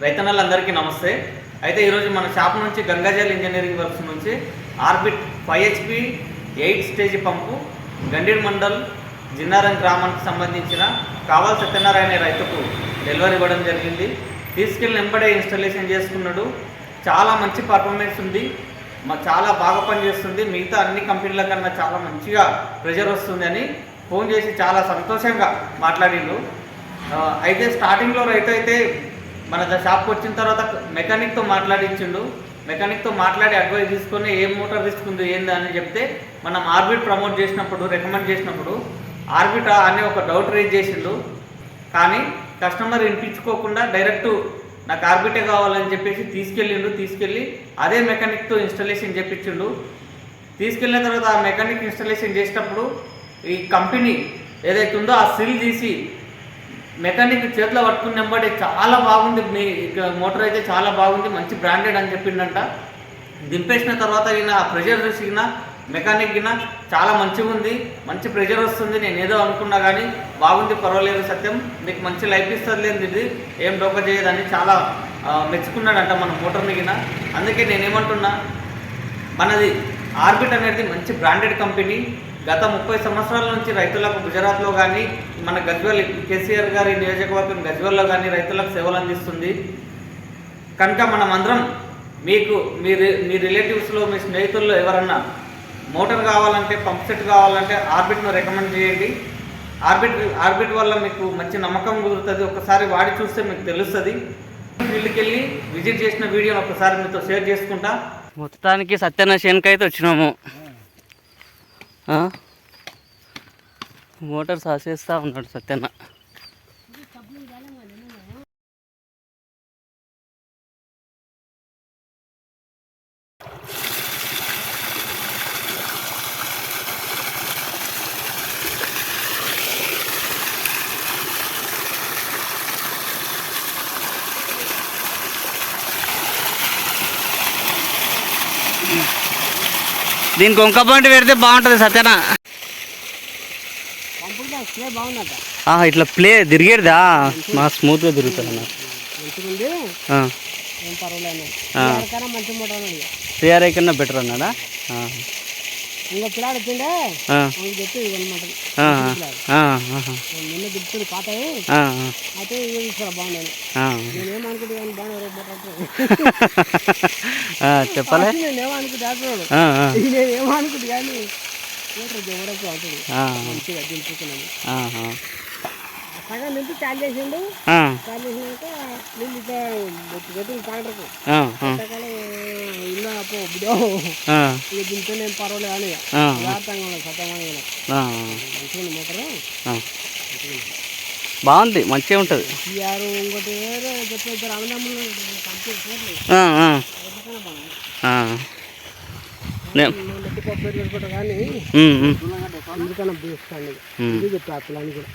రైతన్నలందరికీ నమస్తే. అయితే ఈరోజు మన షాప్ నుంచి గంగాజల్ ఇంజనీరింగ్ వర్క్స్ నుంచి ఆర్బిట్ 5 HP 8 స్టేజ్ పంపు గండీడ్ మండల్ జిన్నారం గ్రామానికి సంబంధించిన కావాల్ సత్యనారాయణ రైతుకు డెలివరీ ఇవ్వడం జరిగింది. తీసుకెళ్ళి వెంబడే ఇన్స్టాలేషన్ చేసుకున్నాడు. చాలా మంచి పర్ఫార్మెన్స్ ఉంది, చాలా బాగా పనిచేస్తుంది. మిగతా అన్ని కంపెనీల కన్నా చాలా మంచిగా ప్రెషర్ వస్తుంది అని ఫోన్ చేసి చాలా సంతోషంగా మాట్లాడిండు. అయితే స్టార్టింగ్లో రైతు అయితే మన షాప్కి వచ్చిన తర్వాత మెకానిక్తో మాట్లాడించిండు. మెకానిక్తో మాట్లాడి అడ్వైస్ తీసుకొని ఏం మోటార్ తీసుకుంది ఏంది అని చెప్తే మనం ఆర్బిట్ ప్రమోట్ చేసినప్పుడు రికమెండ్ చేసినప్పుడు ఆర్బిట్ అనే ఒక డౌట్ రేజ్ చేసిండు. కానీ కస్టమర్ వినిపించుకోకుండా డైరెక్ట్ నాకు ఆర్బిటే కావాలని చెప్పేసి తీసుకెళ్ళి అదే మెకానిక్తో ఇన్స్టాలేషన్ చేయించిండు. తీసుకెళ్ళిన తర్వాత ఆ మెకానిక్ ఇన్స్టాలేషన్ చేసేటప్పుడు ఈ కంపెనీ ఏదైతే ఉందో ఆ సిల్ తీసి మెకానిక్ చేతిలో పట్టుకుని వెంబడి చాలా బాగుంది, మీ మోటార్ అయితే చాలా బాగుంది, మంచి బ్రాండెడ్ అని చెప్పిండంట. దింపేసిన తర్వాత ఈయన ప్రెషర్ చూసిన మెకానిక్ గిన చాలా మంచిగా ఉంది, మంచి ప్రెషర్ వస్తుంది, నేను ఏదో అనుకున్నా కానీ బాగుంది, పర్వాలేదు సత్యం, మీకు మంచి లైఫ్ ఇస్తుంది లేదు, ఇది ఏం డోకా చేయదని చాలా మెచ్చుకున్నాడంట మన మోటార్ని గిన. అందుకే నేనేమంటున్నా, మనది ఆర్బిట్ అనేది మంచి బ్రాండెడ్ కంపెనీ. గత 30 సంవత్సరాల నుంచి రైతులకు గుజరాత్లో కానీ మన గజ్వల్ కేసీఆర్ గారి నియోజకవర్గం గజ్వల్లో కానీ రైతులకు సేవలు అందిస్తుంది. కనుక మనం అందరం మీకు మీ రిలేటివ్స్లో మీ స్నేహితుల్లో ఎవరన్నా మోటార్ కావాలంటే పంప్ సెట్ కావాలంటే ఆర్బిట్ను రికమెండ్ చేయండి. ఆర్బిట్ వల్ల మీకు మంచి నమ్మకం కుదురుతుంది. ఒకసారి వాడి చూస్తే మీకు తెలుస్తుంది. ఫీల్డ్కి వెళ్ళి విజిట్ చేసిన వీడియోని ఒకసారి మీతో షేర్ చేసుకుంటా. మొత్తానికి సత్యన్న చేనుకి అయితే వచ్చినాము. మోటార్ సాసేస్తా ఉన్నాడు సత్యన్న. దీనికి వంక పాయింట్ పెడితే బాగుంటుంది సత్యన. ఇట్లా ప్లే తిరిగేదా మా స్మూత్గా తిరుగుతుంది అన్న. సిఆర్ఐ కన్నా బెటర్ అన్నాడా? ఇంకా పిల్లాడు వచ్చిండే చెప్పి నిన్న దిప్పుతుంది పాతాయి అయితే బాగున్నాను నేనేమనుకుంటే బాగున్నాను చెప్పాలి. నేనేమనుకుంటే నేనేమనుకుంటే కానీ ఎవరకు అవుతుంది మంచిగా దింపుతున్నాను. సగం నింపి చాలు చేసిండు. చాలు చేసినాక నీళ్ళు గట్టి తాగటకు ఇల్లు అప్పు బిడో ఇక దింపితే నేను పర్వాలేదు అని యథార్థంగా ఉన్నాను. సత్యమైన మంచిగా మోటారు బాగుంది, మంచిగా ఉంటుంది. యారు ఇంకోటి వేరే చెప్పి ఇద్దరు అన్నదమ్ములు కానీ ఎందుకన్నా బేస్తాను ఇది చెప్పి ఆ పిల్లని కూడా.